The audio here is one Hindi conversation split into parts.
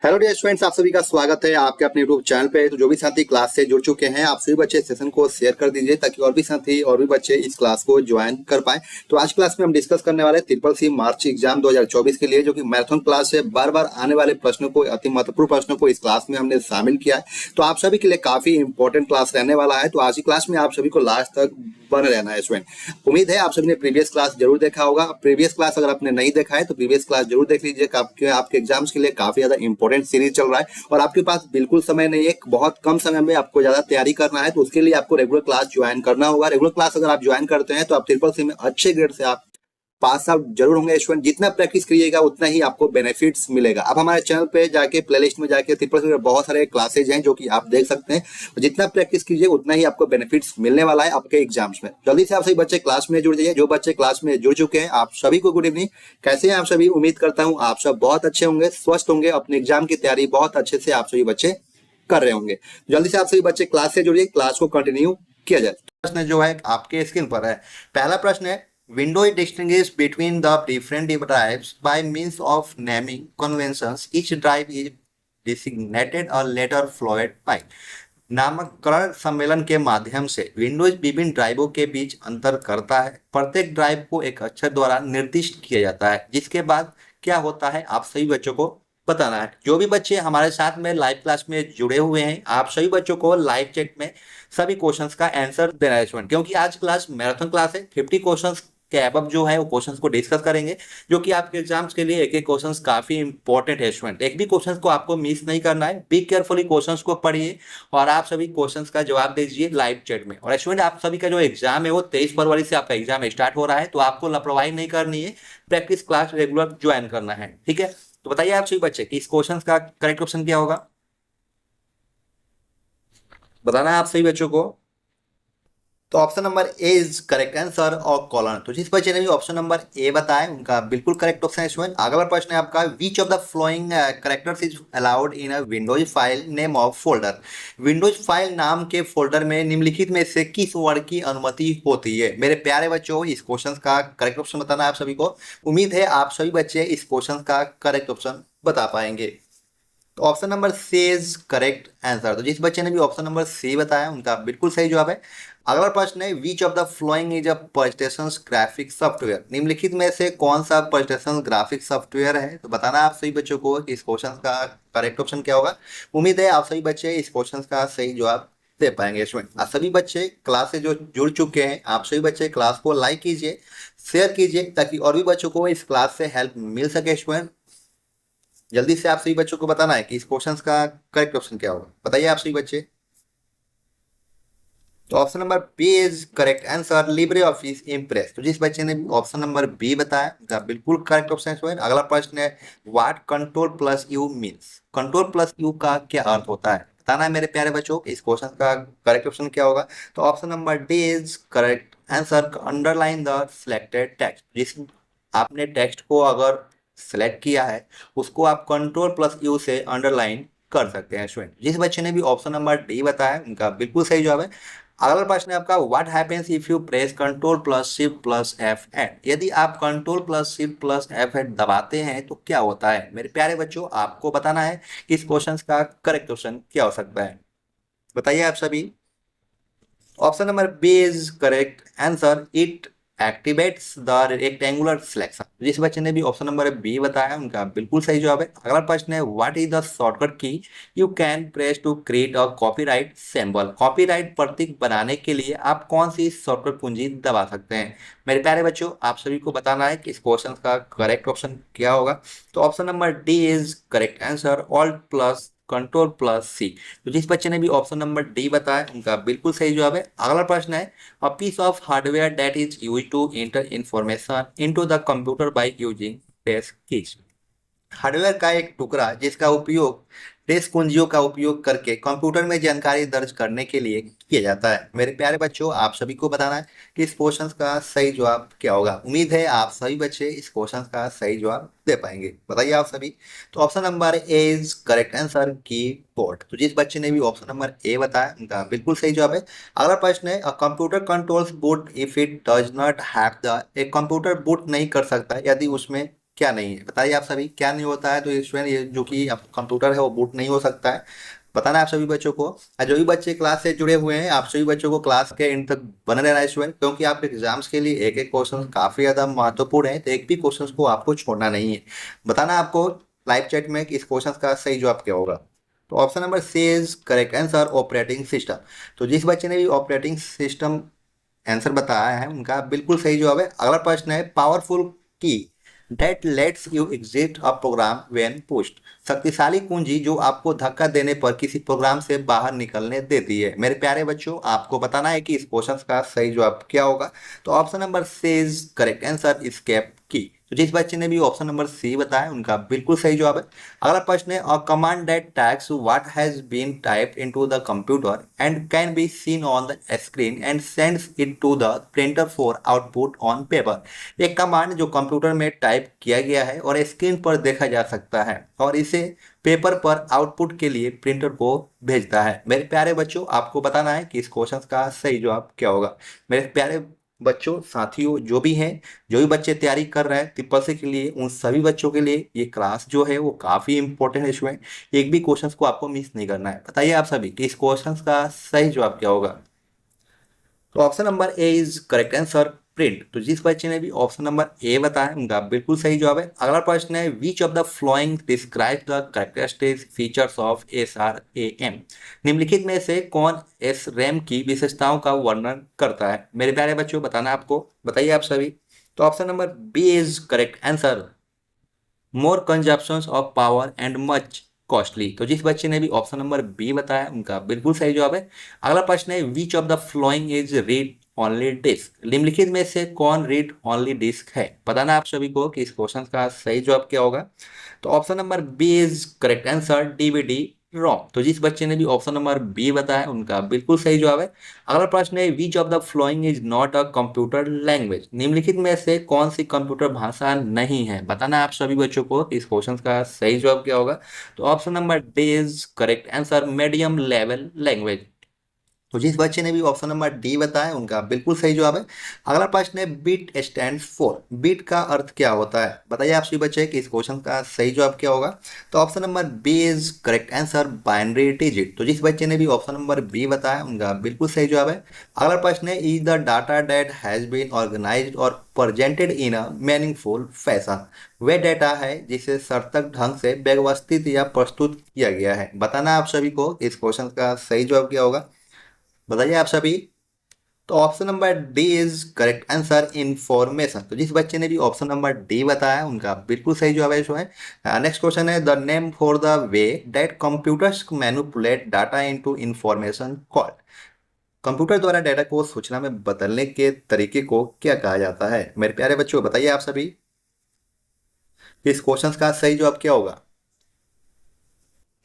हेलो डियर स्टूडेंट्स, आप सभी का स्वागत है आपके अपने यूट्यूब चैनल पे। तो जो भी साथी क्लास से जुड़ चुके हैं, आप सभी बच्चे सेशन को शेयर कर दीजिए ताकि और भी साथी और भी बच्चे इस क्लास को ज्वाइन कर पाए। तो आज क्लास में हम डिस्कस करने वाले ट्रिपल सी मार्च एग्जाम 2024 के लिए, जो कि मैराथन क्लास है। बार बार आने वाले प्रश्नों को, अति महत्वपूर्ण प्रश्नों को इस क्लास में हमने शामिल किया है। तो आप सभी के लिए काफी इंपॉर्टेंट क्लास रहने वाला है। तो आज की क्लास में आप सभी को लास्ट तक बने रहना है स्टूडेंट। उम्मीद है आप सभी ने प्रीवियस क्लास जरूर देखा होगा। प्रीवियस क्लास अगर आपने नहीं देखा है तो प्रीवियस क्लास जरूर देख लीजिए। आपके एग्जाम्स के लिए काफी ज्यादा इंपॉर्टेंट सीरीज चल रहा है और आपके पास बिल्कुल समय नहीं है, बहुत कम समय में आपको ज्यादा तैयारी करना है। तो उसके लिए आपको रेगुलर क्लास ज्वाइन करना होगा। रेगुलर क्लास अगर आप ज्वाइन करते हैं तो आप ट्रिपल सी में अच्छे ग्रेड से आप पास आउट जरूर होंगे स्टूडेंट। जितना प्रैक्टिस करिएगा उतना ही आपको बेनिफिट्स मिलेगा। आप हमारे चैनल पे जाके प्लेलिस्ट में जाके ट्रिपल सी में बहुत सारे क्लासेज हैं जो कि आप देख सकते हैं। जितना प्रैक्टिस कीजिए उतना ही आपको बेनिफिट्स मिलने वाला है आपके एग्जाम्स में। जल्दी से आप सभी बच्चे क्लास में जुड़ जाइए। जो बच्चे क्लास में जुड़ चुके हैं, आप सभी को गुड इवनिंग। कैसे हैं आप सभी? उम्मीद करता हूँ आप सब बहुत अच्छे होंगे, स्वस्थ होंगे, अपने एग्जाम की तैयारी बहुत अच्छे से आप सभी बच्चे कर रहे होंगे। जल्दी से आप सभी बच्चे क्लास से जुड़िए, क्लास को कंटिन्यू किया जाए। प्रश्न जो है आपके स्क्रीन पर है। पहला प्रश्न है, Windows distinguishes between the different drives by means of naming conventions. Each drive is designated a letter flowed by. नामकरण सम्मेलन के माध्यम से विंडोज विभिन्न ड्राइवों के बीच अंतर करता है। प्रत्येक ड्राइव को एक अक्षर द्वारा निर्दिष्ट किया जाता है, जिसके बाद क्या होता है आप सभी बच्चों को बताना है। जो भी बच्चे हमारे साथ में लाइव क्लास में जुड़े हुए हैं, आप सभी बच्चों को लाइव चैट में सभी क्वेश्चंस का आंसर देना है स्टूडेंट, क्योंकि आज क्लास मैराथन क्लास है। 50 क्वेश्चंस के अब जो है वो क्वेश्चंस को डिस्कस करेंगे, जो कि आपके एग्जाम्स के लिए एक एक क्वेश्चंस काफी इंपॉर्टेंट है स्टूडेंट। एक भी क्वेश्चंस को आपको मिस नहीं करना है। बी केयरफुली क्वेश्चंस को पढ़िए और आप सभी क्वेश्चंस का जवाब दीजिए लाइव चैट में। और स्टूडेंट, आप सभी का जो एग्जाम है वो 23 फरवरी से आपका एग्जाम स्टार्ट हो रहा है, तो आपको लापरवाही नहीं करनी है, प्रैक्टिस क्लास रेगुलर ज्वाइन करना है, ठीक है। तो बताइए आप सभी बच्चे कि इस क्वेश्चन का करेक्ट ऑप्शन क्या होगा, बताना है आप सभी बच्चों को। तो option number A is correct answer और कॉलन। तो जिस बच्चे ने भी ऑप्शन नंबर ए बताया उनका बिल्कुल करेक्ट ऑप्शन है स्टूडेंट। अगला प्रश्न है आपका, विच of the flowing characters is allowed in a Windows file name of folder. Windows file नाम के फोल्डर में निम्नलिखित में से किस वर्ड की अनुमति होती है। मेरे प्यारे बच्चों, इस क्वेश्चन का करेक्ट ऑप्शन बताना है आप सभी को। उम्मीद है आप सभी बच्चे इस क्वेश्चन का करेक्ट ऑप्शन बता पाएंगे। तो option number C is correct answer. तो जिस बच्चे ने भी ऑप्शन नंबर सी बताया उनका बिल्कुल सही जवाब है। अगला प्रश्न है, which of the following is a presentation graphic software. निम्नलिखित में से कौन सा प्रेजेंटेशन ग्राफिक सॉफ्टवेयर है। तो बताना आप सभी बच्चों को इस क्वेश्चन का करेक्ट ऑप्शन क्या होगा। उम्मीद है आप सभी बच्चे इस क्वेश्चन का सही जवाब दे पाएंगे स्टूडेंट। आप सभी बच्चे क्लास से जो जुड़ चुके हैं, आप सभी बच्चे क्लास को लाइक कीजिए, शेयर कीजिए, ताकि और भी बच्चों को इस क्लास से हेल्प मिल सके स्टूडेंट। जल्दी से आप सभी बच्चों को बताना है कि इस क्वेश्चन का करेक्ट ऑप्शन क्या होगा। बताइए आप सभी बच्चे। तो option number B is correct answer, LibreOffice Impress. तो जिस बच्चे ने ऑप्शन नंबर बी बताया उनका बिल्कुल करेक्ट ऑप्शन है। अगला प्रश्न है, what control plus you means. Control plus you का क्या अर्थ होता है, बताना है मेरे प्यारे बच्चों। इस क्वेश्चन का करेक्ट ऑप्शन क्या होगा। तो option number D is correct answer, underline the selected text. जिस आपने टेक्स्ट को अगर सेलेक्ट किया है उसको आप कंट्रोल प्लस यू से अंडरलाइन कर सकते हैं स्टूडेंट। जिस बच्चे ने भी ऑप्शन नंबर डी बताया उनका बिल्कुल सही जवाब है। अगला प्रश्न है आपका, what happens if you press control plus shift plus F8। यदि आप control plus shift plus F8 दबाते हैं तो क्या होता है। मेरे प्यारे बच्चों, आपको बताना है कि इस क्वेश्चन का करेक्ट ऑप्शन क्या हो सकता है। बताइए आप सभी। Option number B is correct answer, it activates the rectangular selection. जिस बच्चे ने भी ऑप्शन नंबर बी बताया उनका बिल्कुल सही जवाब है। अगला प्रश्न है, what is the shortcut key you can press to create a copyright symbol. Copyright प्रतीक बनाने के लिए आप कौन सी शॉर्टकट कुंजी दबा सकते हैं। मेरे प्यारे बच्चों, आप सभी को बताना है कि इस क्वेश्चन का करेक्ट ऑप्शन क्या होगा। तो option number D is correct answer, alt plus control plus C. तो जिस बच्चे ने भी ऑप्शन नंबर डी बताया उनका बिल्कुल सही जवाब है। अगला प्रश्न है, a piece of hardware that is used to enter information into the computer by using press keys. Hardware का एक टुकड़ा जिसका उपयोग डेस्क कुंजियों का उपयोग करके कंप्यूटर में जानकारी दर्ज करने के लिए किया जाता है। मेरे प्यारे बच्चों, आप सभी को बताना है कि इस क्वेश्चन का सही जवाब क्या होगा। उम्मीद है आप सभी बच्चे इस क्वेश्चन का सही जवाब दे पाएंगे। बताइए आप सभी। तो option number A is correct answer, keyboard. तो जिस बच्चे ने भी ऑप्शन नंबर ए बताया उनका बिल्कुल सही जवाब है। अगला प्रश्न है, a computer controls boot if it does not have the. एक कंप्यूटर बूट नहीं कर सकता यदि उसमें क्या नहीं है? बताइए आप सभी, क्या नहीं होता है? तो स्टूडेंट, ये जो कि कंप्यूटर है वो बूट नहीं हो सकता है। बताना है आप सभी बच्चों को। और जो भी बच्चे क्लास से जुड़े हुए हैं, आप सभी बच्चों को क्लास के एंड तक बने रहना है स्टूडेंट, क्योंकि आपके एग्जाम्स के लिए एक एक क्वेश्चन काफी ज्यादा महत्वपूर्ण है, तो एक भी क्वेश्चन को आपको छोड़ना नहीं है। बताना आपको लाइव चैट में कि इस क्वेश्चन का सही जवाब क्या होगा। तो option number C is correct answer, operating system. तो जिस बच्चे ने भी ऑपरेटिंग सिस्टम आंसर बताया है उनका बिल्कुल सही जवाब है। अगला प्रश्न है powerful key that lets you exit a program when pushed. शक्तिशाली कुंजी जो आपको धक्का देने पर किसी प्रोग्राम से बाहर निकलने देती है। मेरे प्यारे बच्चों, आपको बताना है कि इस क्वेश्चन का सही जवाब क्या होगा। तो option number C is correct answer, escape key. तो जिस बच्चे ने भी ऑप्शन नंबर सी बताया उनका बिल्कुल सही जवाब है। अगला प्रश्न है a command that tags what has been typed into the computer and can be seen on the screen and sends it to the printer for output on paper. एक कमांड जो कंप्यूटर में टाइप किया गया है और स्क्रीन पर देखा जा सकता है और इसे पेपर पर आउटपुट के लिए प्रिंटर को भेजता है। मेरे प्यारे बच्चों, आपको बताना है कि इस क्वेश्चन का सही जवाब क्या होगा। मेरे प्यारे बच्चों, साथियों, जो भी बच्चे तैयारी कर रहे हैं ट्रिपल सी के लिए, उन सभी बच्चों के लिए ये क्लास जो है वो काफी इंपॉर्टेंट है स्टूडेंट। एक भी क्वेश्चंस को आपको मिस नहीं करना है। बताइए आप सभी कि इस क्वेश्चंस का सही जवाब क्या होगा। तो option number A is correct answer, print. तो जिस बच्चे ने भी ऑप्शन नंबर ए बताया उनका बिल्कुल सही जवाब है। अगला प्रश्न है which of the flowing describe the characteristic features of SRAM। निम्नलिखित में से कौन एस रैम की विशेषताओं का वर्णन करता है। मेरे प्यारे बच्चों, बताना आपको, बताइए आप सभी। तो option number B is correct answer, more consumption of power and much costly. तो जिस बच्चे ने भी ऑप्शन नंबर बी बताया उनका बिल्कुल सही जवाब है। अगला प्रश्न है which of the following is read only disk. निम्नलिखित में से कौन रीड ओनली डिस्क है। बताना आप सभी को कि इस क्वेश्चन का सही जवाब क्या होगा। तो option number B is correct answer, DVD ROM. तो जिस बच्चे ने भी ऑप्शन नंबर बी बताया उनका बिल्कुल सही जवाब है। अगला प्रश्न है which of the following is not a computer language. निम्नलिखित में से कौन सी कंप्यूटर भाषा नहीं है। बताना आप सभी बच्चों को इस क्वेश्चन का सही जवाब क्या होगा। तो option number D is correct answer, medium level language. तो जिस बच्चे ने भी ऑप्शन नंबर डी बताया उनका बिल्कुल सही जवाब है। अगला प्रश्न है बिट स्टैंड फॉर। बिट का अर्थ क्या होता है। बताइए आप सभी बच्चे कि इस क्वेश्चन का सही जवाब क्या होगा। तो option number B is correct answer, binary digit. तो जिस बच्चे ने भी ऑप्शन नंबर बी बताया उनका बिल्कुल सही जवाब है। अगला प्रश्न है is the data that has been organised और presented in a meaningful fashion. वह डेटा है जिसे सार्थक ढंग से व्यवस्थित या प्रस्तुत किया गया है। बताना आप सभी को इस क्वेश्चन का सही जवाब क्या होगा। बताइए आप सभी। तो option number D is correct answer, information. तो जिस बच्चे ने भी ऑप्शन नंबर डी बताया उनका बिल्कुल सही जवाब है जो है। नेक्स्ट क्वेश्चन है the name for the way that computers manipulate data into information called. Computer द्वारा डाटा को सूचना में बदलने के तरीके को क्या कहा जाता है। मेरे प्यारे बच्चों, बताइए आप सभी इस क्वेश्चन का सही जवाब क्या होगा।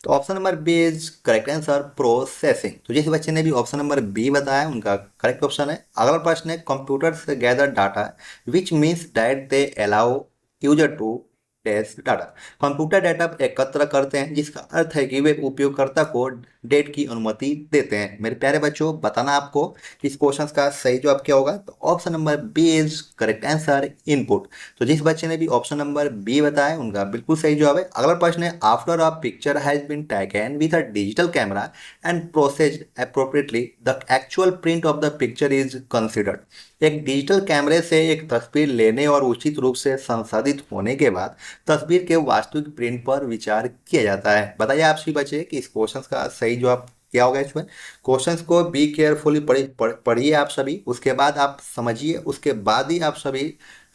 तो option number B is correct answer, processing. तो जिस बच्चे ने भी ऑप्शन नंबर बी बताया उनका करेक्ट ऑप्शन है। अगला प्रश्न है कंप्यूटर से gather data which means that they allow user to test data. Computer data एकत्र करते हैं जिसका अर्थ है कि वे उपयोगकर्ता को डेट की अनुमति देते हैं। मेरे प्यारे बच्चों, बताना आपको कि इस क्वेश्चन का सही जवाब क्या होगा। तो option number B is correct answer, input. तो जिस बच्चे ने भी ऑप्शन नंबर बी बताया उनका बिल्कुल सही जवाब है। अगला प्रश्न है after a picture has been taken with a digital camera and processed appropriately the actual print of the picture is considered. एक डिजिटल कैमरे से एक तस्वीर लेने और उचित रूप से संसाधित होने के बाद तस्वीर के वास्तविक प्रिंट पर विचार किया जाता है। बताइए आप सभी बच्चे कि इस क्वेश्चन का सही जवाब क्या होगा। इसमें क्वेश्चंस को बी केयरफुली पढ़िए आप सभी, उसके बाद आप समझिए, उसके बाद ही आप सभी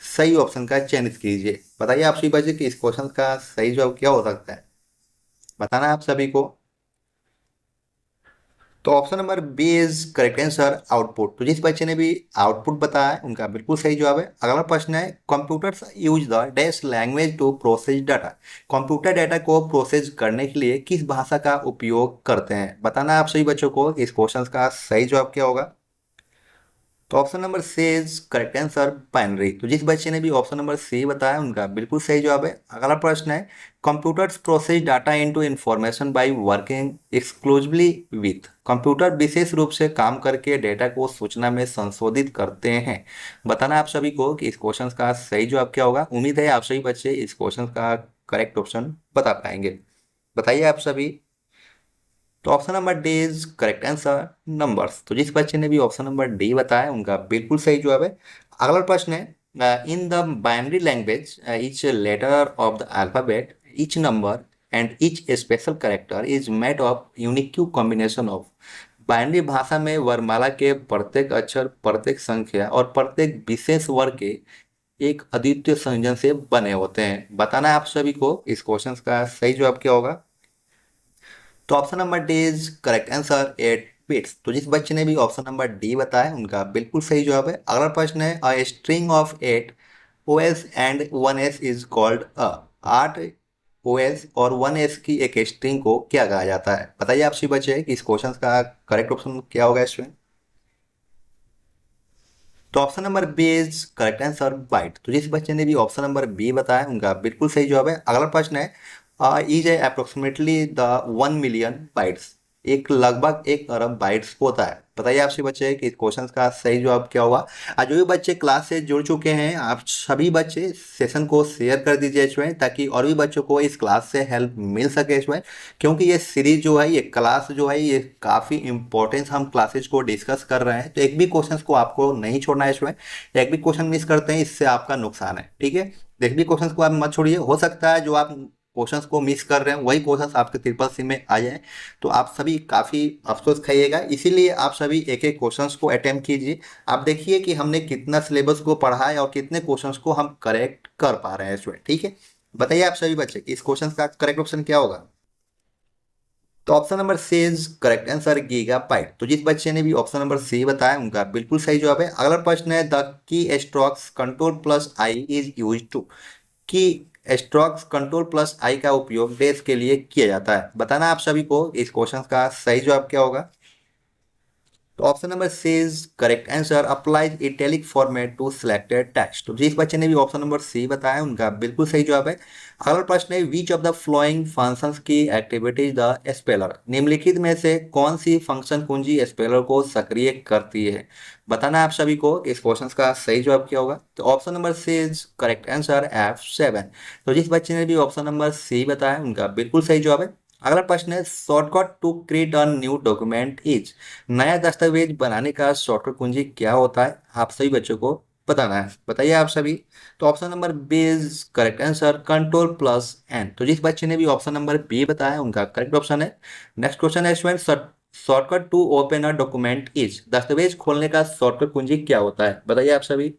सही ऑप्शन का चयन कीजिए। बताइए आप सभी बच्चे कि इस क्वेश्चन का सही जवाब क्या हो सकता है। बताना आप सभी को। तो option number B is correct answer, output. तो जिस बच्चे ने भी आउटपुट बताया है उनका बिल्कुल सही जवाब है। अगला प्रश्न है computers use the dash language to process data. Computer data को प्रोसेस करने के लिए किस भाषा का उपयोग करते हैं। बताना आप सभी बच्चों को इस क्वेश्चन का सही जवाब क्या होगा। तो option number C is correct answer binary. तो जिस बच्चे ने भी ऑप्शन नंबर सी बताया उनका बिल्कुल सही जवाब है। अगला प्रश्न है computers process data into information by working exclusively with. Computer विशेष रूप से काम करके डेटा को सूचना में संशोधित करते हैं। बताना आप सभी को कि इस क्वेश्चन का सही जवाब क्या होगा। उम्मीद है आप सभी बच्चे इस क्वेश्चन का करेक्ट ऑप्शन बता पाएंगे। बताइए आप सभी। तो option number D is correct answer numbers. तो जिस बच्चे ने भी ऑप्शन नंबर डी बताया उनका बिल्कुल सही जवाब है। अगला प्रश्न है in the binary language each letter of the alphabet each number and each special character is made of unique combination of. Binary भाषा में वर्णमाला के प्रत्येक अक्षर प्रत्येक संख्या और प्रत्येक विशेष वर्ग के एक अद्वितीय संयोजन से बने होते हैं। बताना है आप सभी को इस क्वेश्चन का सही जवाब क्या होगा। तो option number D is correct answer 8 bits. तो जिस बच्चे ने भी ऑप्शन नंबर डी बताया उनका बिल्कुल सही जवाब है। अगला प्रश्न है a string of 8 OS and 1S is called a. 8 OS और 1S की एक स्ट्रिंग को क्या कहा जाता है। बताइए आप सभी बच्चे कि इस क्वेश्चन का करेक्ट ऑप्शन क्या होगा इसमें। तो option number B is correct answer byte. तो जिस बच्चे ने भी ऑप्शन नंबर बी बताया उनका बिल्कुल सही जवाब है। अगला प्रश्न है is approximately the 1 million bytes. एक लगभग 1 अरब बाइट्स होता है। बताइए आपसे बच्चे कि इस क्वेश्चन का सही जवाब क्या होगा। आज जो भी बच्चे क्लास से जुड़ चुके हैं आप सभी बच्चे सेशन को शेयर कर दीजिए इसमें, ताकि और भी बच्चों को इस क्लास से हेल्प मिल सके इसमें। क्योंकि ये सीरीज जो है, ये क्लास जो है, ये काफ़ी इंपॉर्टेंस हम क्लासेज को डिस्कस कर रहे हैं। तो एक भी क्वेश्चन को आपको नहीं छोड़ना है इसमें। एक भी क्वेश्चन मिस करते हैं इससे आपका नुकसान है, ठीक है। तो एक भी क्वेश्चन को आप मत छोड़िए। हो सकता है जो आप क्वेश्चंस को मिस कर रहे हैं वही क्वेश्चंस आपके ट्रिपल सी में आ जाए, तो आप सभी काफ़ी अफसोस खाइएगा। इसीलिए आप सभी एक एक क्वेश्चंस को अटेम्प्ट कीजिए। आप देखिए कि हमने कितना सिलेबस को पढ़ा है और कितने क्वेश्चंस को हम करेक्ट कर पा रहे हैं इसमें, ठीक है। बताइए आप सभी बच्चे कि इस क्वेश्चन का करेक्ट ऑप्शन क्या होगा। तो option number C is correct answer gigabyte. तो जिस बच्चे ने भी ऑप्शन नंबर सी बताया उनका बिल्कुल सही जवाब है। अगला प्रश्न है the key strokes control I is use to. Key strokes control I का उपयोग डैश के लिए किया जाता है। बताना आप सभी को इस क्वेश्चन का सही जवाब क्या होगा। तो option number C is correct answer applies italic format to selected text. तो जिस बच्चे ने भी ऑप्शन नंबर सी बताया उनका बिल्कुल सही जवाब है। अगला प्रश्न है which of the flowing functions की एक्टिविटीज द स्पेलर। निम्नलिखित में से कौन सी फंक्शन कुंजी स्पेलर को सक्रिय करती है। बताना आप सभी को इस क्वेश्चन का सही जवाब क्या होगा। तो option number C is correct answer F7। तो जिस बच्चे ने भी ऑप्शन नंबर सी बताया उनका बिल्कुल सही जवाब है। अगला प्रश्न है shortcut to create a new document is. नया दस्तावेज बनाने का शॉर्टकट कुंजी क्या होता है, आप सभी बच्चों को बताना है। बताइए आप सभी। तो option number B is correct answer control N. तो जिस बच्चे ने भी ऑप्शन नंबर बी बताया उनका करेक्ट ऑप्शन है। नेक्स्ट क्वेश्चन है student shortcut to open a document is. दस्तावेज खोलने का शॉर्टकट कुंजी क्या होता है। बताइए आप सभी।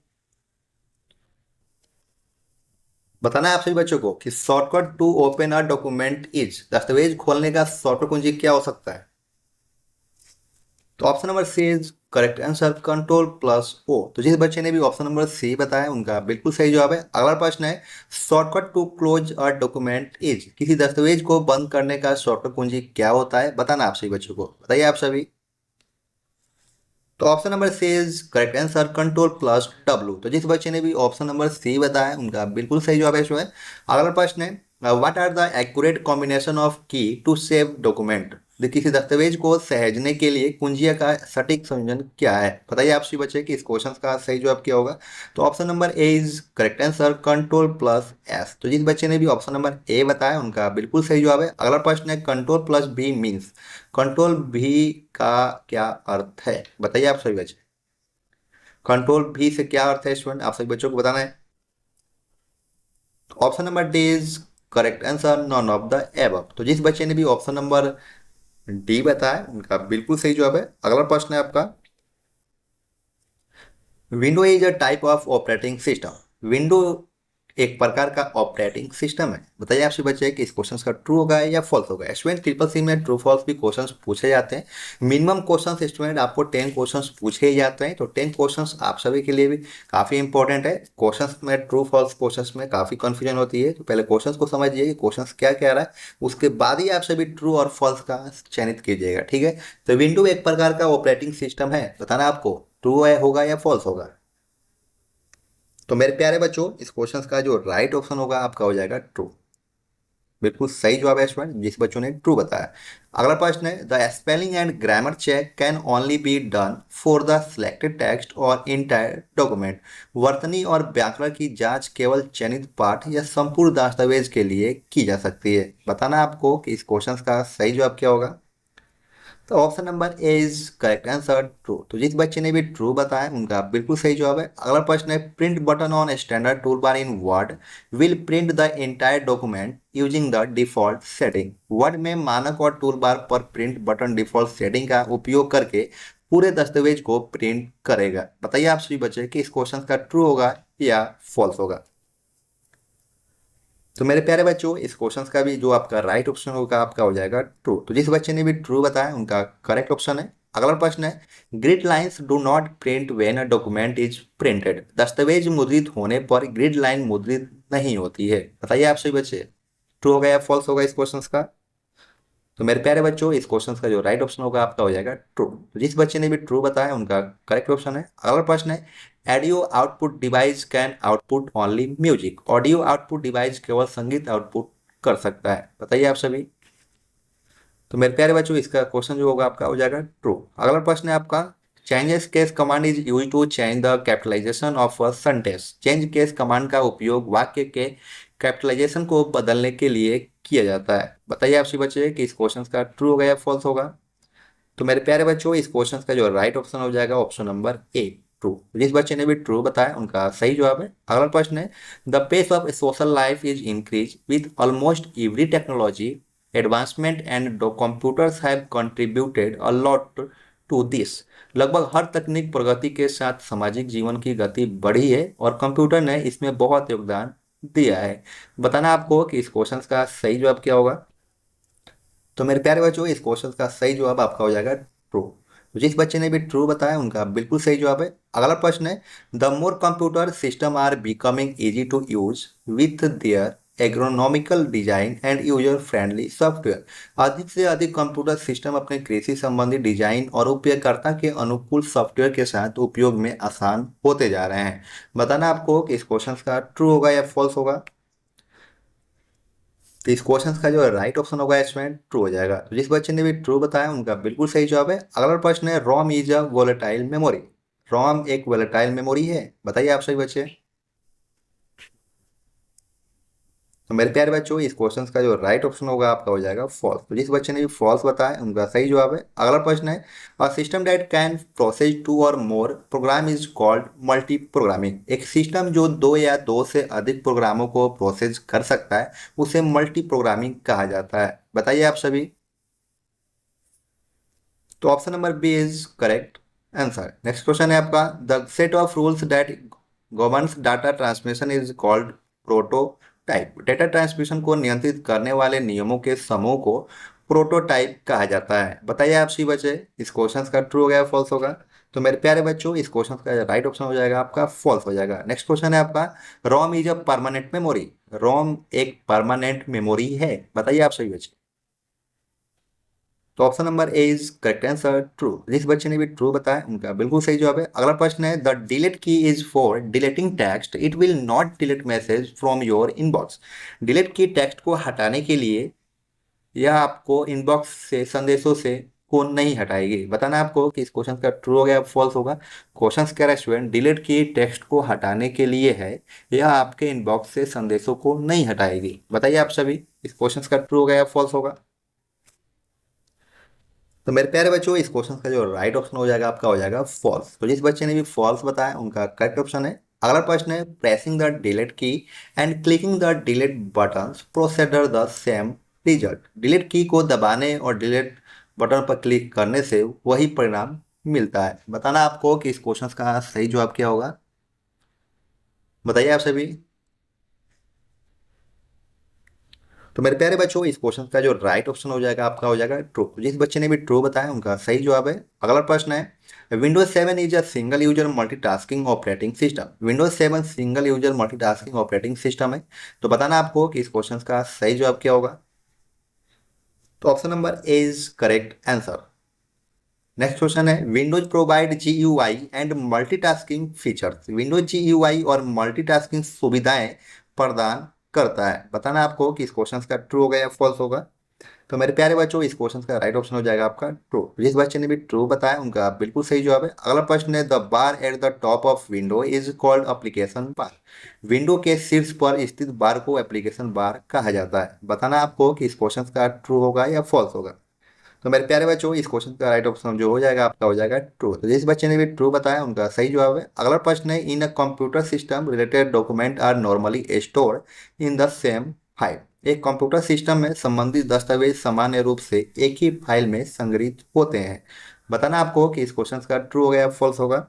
बताना है आप सभी बच्चों को कि shortcut to open a document is. दस्तावेज खोलने का शॉर्टकट कुंजी क्या हो सकता है। तो option number C is correct answer control O. तो जिस बच्चे ने भी ऑप्शन नंबर सी बताया उनका बिल्कुल सही जवाब है। अगला प्रश्न है shortcut to close a document is. किसी दस्तावेज को बंद करने का शॉर्टकट कुंजी क्या होता है। बताना आप सभी बच्चों को। बताइए आप सभी। तो option number C is correct answer control W. तो जिस बच्चे ने भी ऑप्शन नंबर सी बताया उनका बिल्कुल सही जवाब है इसमें। अगला प्रश्न है what are the accurate combination of key to save document. किसी दस्तावेज को सहेजने के लिए कुंजिया का सटीक संयोजन क्या है। बताइए आप सभी बच्चे कि इस क्वेश्चन का सही जवाब क्या होगा। तो option number A is correct answer control S. तो जिस बच्चे ने भी ऑप्शन नंबर ए बताया उनका बिल्कुल सही जवाब है। अगला प्रश्न है कंट्रोल+V मीन्स। कंट्रोल भी का क्या अर्थ है। बताइए आप सभी बच्चे। कंट्रोल भी से क्या अर्थ है स्टूडेंट, आप सभी बच्चों को बताना है। Option number D is correct answer none of the above. तो जिस बच्चे ने भी ऑप्शन नंबर डी बताया उनका बिल्कुल सही जवाब है। अगला प्रश्न है आपका window is a type of operating system. Window एक प्रकार का ऑपरेटिंग सिस्टम है। बताइए आपसे बच्चे कि इस क्वेश्चन का ट्रू होगा या फॉल्स होगा। स्टूडेंट ट्रिपल सी में ट्रू फॉल्स भी क्वेश्चंस पूछे जाते हैं। मिनिमम क्वेश्चंस स्टूडेंट आपको 10 क्वेश्चंस पूछे ही जाते हैं, तो 10 क्वेश्चंस आप सभी के लिए भी काफी इंपॉर्टेंट है। क्वेश्चंस में ट्रू फॉल्स क्वेश्चंस में काफी कंफ्यूजन होती है, तो पहले क्वेश्चंस को समझिए कि क्वेश्चंस क्या कह रहा है, उसके बाद ही आप सभी ट्रू और फॉल्स का चयनित कीजिएगा, ठीक है। तो विंडो एक प्रकार का ऑपरेटिंग सिस्टम है, बताना आपको ट्रू होगा या फॉल्स होगा। तो मेरे प्यारे बच्चों, इस क्वेश्चन का जो राइट ऑप्शन होगा आपका हो जाएगा ट्रू। बिल्कुल सही जवाब है स्टूडेंट, जिस बच्चों ने ट्रू बताया। अगला प्रश्न है, the spelling and grammar check can only be done for the selected text और इंटायर डॉक्यूमेंट। वर्तनी और व्याकरण की जांच केवल चयनित पाठ या संपूर्ण दस्तावेज के लिए की जा सकती है। बताना आपको कि इस क्वेश्चन का सही जवाब क्या होगा। तो option number A is correct answer true. तो जिस बच्चे ने भी ट्रू बताया उनका बिल्कुल सही जवाब है। अगला प्रश्न है, print button on standard tool bar in word will print the entire document using the default setting. Word में मानक और टूल बार पर प्रिंट बटन डिफॉल्ट सेटिंग का उपयोग करके पूरे दस्तावेज को प्रिंट करेगा। बताइए आप सभी बच्चे कि इस क्वेश्चन का ट्रू होगा या फॉल्स होगा। तो मेरे प्यारे बच्चों, इस क्वेश्चन का भी जो आपका राइट ऑप्शन होगा आपका हो जाएगा ट्रू। तो जिस बच्चे ने भी ट्रू बताया उनका करेक्ट ऑप्शन है। अगला प्रश्न है, grid lines do not print when a document is printed. दस्तावेज मुद्रित होने पर ग्रिड लाइन मुद्रित नहीं होती है। बताइए आप सभी बच्चे ट्रू होगा या फॉल्स होगा इस क्वेश्चन का। तो मेरे प्यारे बच्चों, इस क्वेश्चन का जो राइट ऑप्शन होगा आपका हो जाएगा ट्रू। तो जिस बच्चे ने भी ट्रू बताया उनका करेक्ट ऑप्शन है। अगला प्रश्न है, audio output device can output only music. Audio output device केवल संगीत आउटपुट कर सकता है। बताइए आप सभी। तो मेरे प्यारे बच्चों, इसका क्वेश्चन जो होगा आपका हो जाएगा ट्रू। अगला प्रश्न है आपका, changes case command is use to change the capitalization of a sentence. Change case command का उपयोग वाक्य के कैपिटलाइजेशन को बदलने के लिए किया जाता है। बताइए आप सभी बच्चे कि इस क्वेश्चन का ट्रू होगा या फॉल्स होगा। तो मेरे प्यारे बच्चों, इस क्वेश्चन का जो राइट ऑप्शन हो जाएगा ऑप्शन नंबर ए ट्रू। जिस बच्चे ने भी ट्रू बताया उनका सही जवाब है। अगला प्रश्न है, the pace of social life is increase with almost every technology advancement and computers have contributed a lot to this. लगभग हर तकनीक प्रगति के साथ सामाजिक जीवन की गति बढ़ी है और कंप्यूटर ने इसमें बहुत योगदान दिया है। बताना आपको कि इस क्वेश्चन का सही जवाब क्या होगा। तो मेरे प्यारे बच्चों, इस क्वेश्चन का सही जवाब आपका हो जाएगा ट्रू। तो जिस बच्चे ने भी ट्रू बताया उनका बिल्कुल सही जवाब है। अगला प्रश्न है, the more computer system are becoming easy to use with their agronomical design and user friendly software. अधिक से अधिक कंप्यूटर सिस्टम अपने कृषि संबंधी डिजाइन और उपयोगकर्ता के अनुकूल सॉफ्टवेयर के साथ उपयोग में आसान होते जा रहे हैं। बताना आपको कि इस क्वेश्चन का ट्रू होगा या फॉल्स होगा। तो इस क्वेश्चन का जो राइट ऑप्शन होगा इसमें ट्रू हो जाएगा। तो जिस बच्चे ने भी ट्रू बताया उनका बिल्कुल सही जवाब है। अगला प्रश्न है, रोम इज अ वोलेटाइल मेमोरी। रोम एक वोलेटाइल मेमोरी है। बताइए आप सही बच्चे। तो मेरे प्यारे बच्चों, इस क्वेश्चन का जो राइट ऑप्शन होगा आपका हो जाएगा फॉल्स। तो जिस बच्चे ने भी फॉल्स बताया उनका सही जवाब है। अगला प्रश्न है, a system that can process two or more program is called multi programming. एक सिस्टम जो दो या दो से अधिक प्रोग्रामों को प्रोसेस कर सकता है उसे मल्टी प्रोग्रामिंग कहा जाता है। बताइए आप सभी। तो option number B is correct answer. Next question है आपका, the set of rules that governs data transmission is called prototype. Data transmission को नियंत्रित करने वाले नियमों के समूह को प्रोटोटाइप कहा जाता है। बताइए आप सभी बच्चे इस क्वेश्चन का ट्रू हो गया फॉल्स होगा। तो मेरे प्यारे बच्चों, इस क्वेश्चन का राइट ऑप्शन हो जाएगा आपका फॉल्स हो जाएगा। नेक्स्ट क्वेश्चन है आपका, रोम इज अ परमानेंट मेमोरी। रोम एक परमानेंट मेमोरी है। बताइए आप सभी बच्चे। तो option number A is correct answer true. जिस बच्चे ने भी ट्रू बताया उनका बिल्कुल सही जवाब है। अगला प्रश्न है, द डिलीट की is for deleting text, it will not delete message from your inbox. Delete की टेक्स्ट को हटाने के लिए यह आपको इनबॉक्स से संदेशों से को नहीं हटाएगी। बताना आपको कि इस क्वेश्चन का ट्रू हो गया फॉल्स होगा। क्वेश्चन कह रहा है स्टूडेंट, डिलीट की टेक्स्ट को हटाने के लिए है, यह आपके इनबॉक्स से संदेशों को नहीं हटाएगी। बताइए आप सभी इस क्वेश्चन का ट्रू हो गया या फॉल्स होगा। तो मेरे प्यारे बच्चों, इस क्वेश्चन का जो राइट ऑप्शन हो जाएगा आपका हो जाएगा फॉल्स। तो जिस बच्चे ने भी फॉल्स बताया उनका करेक्ट ऑप्शन है। अगला प्रश्न है, प्रेसिंग द डिलीट की and clicking the delete button procedure the same result. Delete की को दबाने और डिलीट बटन पर क्लिक करने से वही परिणाम मिलता है। बताना आपको कि इस क्वेश्चन का सही जवाब क्या होगा। बताइए आप सभी। तो मेरे प्यारे बच्चों, इस क्वेश्चन का जो राइट ऑप्शन हो जाएगा आपका हो जाएगा ट्रू। जिस बच्चे ने भी ट्रू बताया उनका सही जवाब है। अगला प्रश्न है, Windows 7 is a single user multitasking operating system. Windows 7 single user multitasking operating system है। तो बताना आपको कि इस क्वेश्चन का सही जवाब क्या होगा। तो option number A is correct answer. Next question है, Windows provide GUI and multitasking features. Windows GUI और मल्टीटास्किंग सुविधाएं प्रदान करता है। बताना आपको कि इस क्वेश्चन का ट्रू होगा या फॉल्स होगा। तो मेरे प्यारे बच्चों, इस क्वेश्चन का राइट ऑप्शन हो जाएगा आपका ट्रू। जिस बच्चे ने भी ट्रू बताया उनका बिल्कुल सही जवाब है। अगला प्रश्न है, the bar at the top of window is called application bar. Window के शीर्ष पर स्थित बार को एप्लीकेशन बार कहा जाता है। बताना आपको कि इस क्वेश्चन का ट्रू होगा या फॉल्स होगा। तो मेरे प्यारे बच्चों, इस क्वेश्चन का राइट ऑप्शन जो हो जाएगा आपका हो जाएगा ट्रू। तो जिस बच्चे ने भी ट्रू बताया उनका सही जवाब है। अगला प्रश्न है, in a computer system related document are normally stored in the same file. एक कंप्यूटर सिस्टम में संबंधित दस्तावेज सामान्य रूप से एक ही फाइल में संग्रहित होते हैं। बताना आपको कि इस क्वेश्चन का ट्रू होगा या फॉल्स होगा।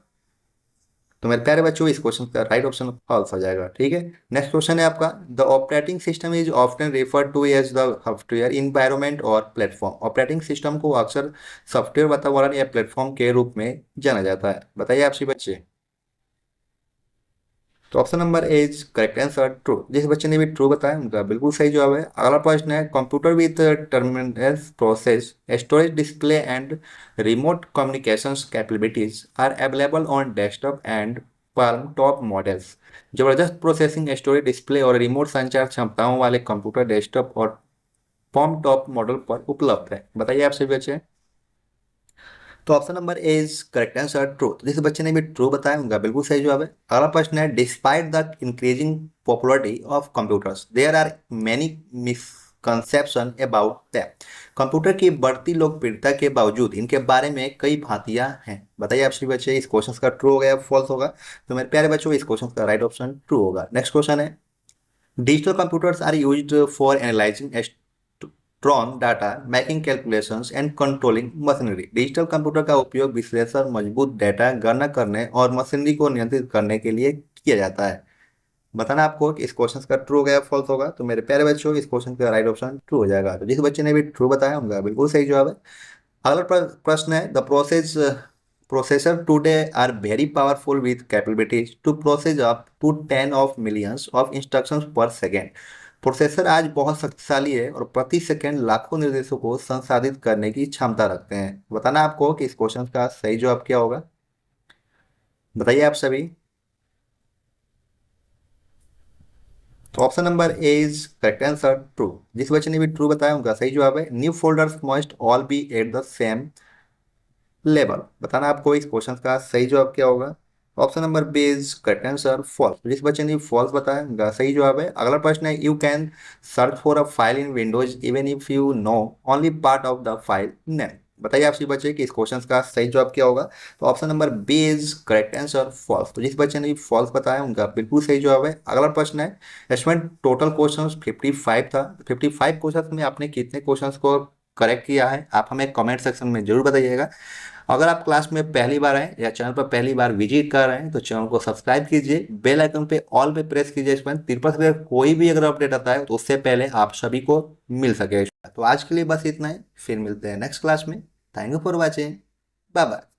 तो मेरे प्यारे बच्चों, इस क्वेश्चन का राइट ऑप्शन फॉल्स हो जाएगा। ठीक है। नेक्स्ट क्वेश्चन है आपका, the operating system is often referred to as the software environment और प्लेटफॉर्म। ऑपरेटिंग सिस्टम को अक्सर सॉफ्टवेयर वातावरण या प्लेटफॉर्म के रूप में जाना जाता है। बताइए आपसे बच्चे। तो option number A is correct answer true. जिस बच्चे ने भी ट्रू बताया उनका बिल्कुल सही जवाब है। अगला प्रश्न है, computer with terminal process storage display and remote communication capabilities are available on desktop and palmtop models. जबरदस्त प्रोसेसिंग, स्टोरेज डिस्प्ले और रिमोट संचार क्षमताओं वाले कंप्यूटर डेस्कटॉप और पाल्म टॉप मॉडल पर उपलब्ध है। बताइए आपसे बच्चे। तो option number A is correct answer true. जिस बच्चे ने भी ट्रू बताया उनका बिल्कुल सही जवाब है। अगला प्रश्न है, despite the increasing popularity of computers there are many misconception about them. Computer की बढ़ती लोकप्रियता के बावजूद इनके बारे में कई भ्रांतियां हैं। बताइए आप सभी बच्चे, इस क्वेश्चन का ट्रू होगा या फॉल्स होगा। तो मेरे प्यारे बच्चों, इस क्वेश्चन का राइट ऑप्शन ट्रू होगा। नेक्स्ट क्वेश्चन है, digital computers are used for analysing strong data, making calculations and controlling machinery. Digital computer का उपयोग विश्लेषण, मजबूत डेटा गणना करने और मशीनरी को नियंत्रित करने के लिए किया जाता है। बताना आपको कि इस क्वेश्चन का ट्रू होगा या फॉल्स होगा। तो मेरे प्यारे बच्चों, इस क्वेश्चन का राइट ऑप्शन ट्रू हो जाएगा। तो जिस बच्चे ने भी ट्रू बताया उनका बिल्कुल सही जवाब है। अगला प्रश्न है, the processor today are very powerful with capabilities to process up to 10 of millions of instructions per second। Processor आज बहुत शक्तिशाली है और प्रति सेकंड लाखों निर्देशों को संसाधित करने की क्षमता रखते हैं। बताना आपको कि इस क्वेश्चन का सही जवाब क्या होगा। बताइए आप सभी। तो option number A is correct answer true. जिस बच्चे ने भी ट्रू बताया उनका सही जवाब है। New folders must all be at the same level. बताना आपको इस क्वेश्चन का सही जवाब क्या होगा। Option number B is correct answer false. जिस बच्चे ने फॉल्स बताया उनका सही जवाब है। अगला प्रश्न है, you can search for a file in Windows even if you know only part of the file name. बताइए आपसे बच्चे कि इस क्वेश्चन का सही जवाब क्या होगा। तो option number B is correct answer false. तो जिस बच्चे ने फॉल्स बताया उनका बिल्कुल सही जवाब है। अगला प्रश्न है, इसमें टोटल क्वेश्चन 55 था। 55 क्वेश्चन में आपने कितने क्वेश्चन को करेक्ट किया है आप हमें कमेंट सेक्शन में जरूर बताइएगा। अगर आप क्लास में पहली बार आए या चैनल पर पहली बार विजिट कर रहे हैं तो चैनल को सब्सक्राइब कीजिए, बेल आइकन पे ऑल पे प्रेस कीजिए। इसमें तिरपल से कोई भी अगर अपडेट आता है तो उससे पहले आप सभी को मिल सके। तो आज के लिए बस इतना ही, फिर मिलते हैं नेक्स्ट क्लास में। Thank you for watching. Bye bye.